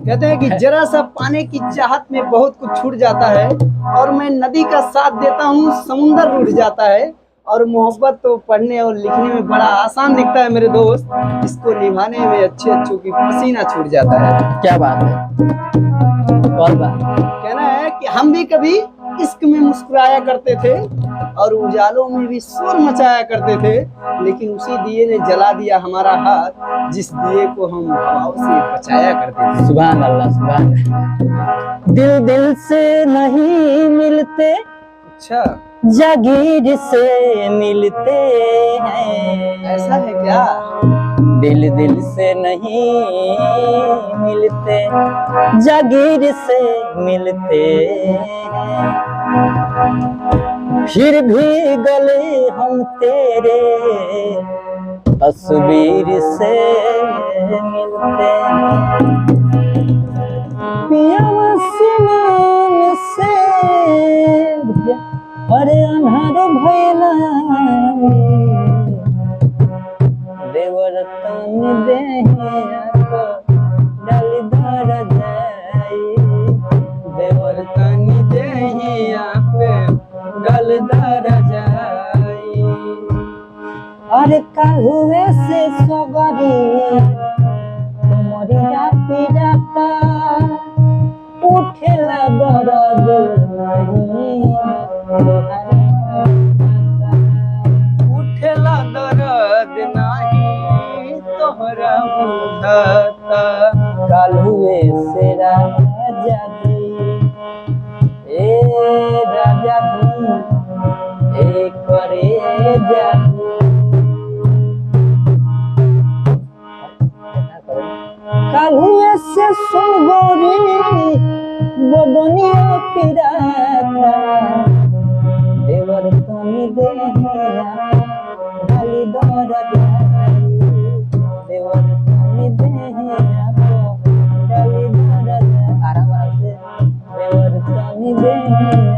कहते हैं कि जरा सा पाने की चाहत में बहुत कुछ छूट जाता है, और मैं नदी का साथ देता हूँ समुंदर रूठ जाता है। और मोहब्बत तो पढ़ने और लिखने में बड़ा आसान दिखता है मेरे दोस्त, इसको निभाने में अच्छे अच्छों की पसीना छूट जाता है। क्या बात है, बहुत बात। कहना है कि हम भी कभी इश्क में मुस्कुराया करते थे और उजालों में भी शोर मचाया करते थे, लेकिन उसी दिए ने जला दिया हमारा हाथ, जिस दिए को हम हवाओं से बचाया करते थे। सुभान अल्लाह, सुभान अल्लाह। दिल दिल से नहीं मिलते, अच्छा, जागीर से मिलते हैं। ऐसा है क्या? दिल दिल से नहीं मिलते, जागीर से मिलते हैं। फिर भी गले हम तेरे तस्वीर से मिलते हैं। पिया आसमान से अरे अन्हार भइला, देवर तन देहिया को डाली धर जाई, देवर तन देहिया पे डाल धर जाई। अरे काहुए से सगरी तुमरिया पिराता, उठेला दर्द नहीं, उठला दर्द नहीं तोहरा बुझाता। कालुए से राजा जी, ए राजा जी, ए करे जादू। कालुए से सुगोरी बदनिया पिराता, देवर तनी देहिया डाली दर जाई, देवर तनी देहिया को डाली दर जाई। आराम से देवर तनी देहिया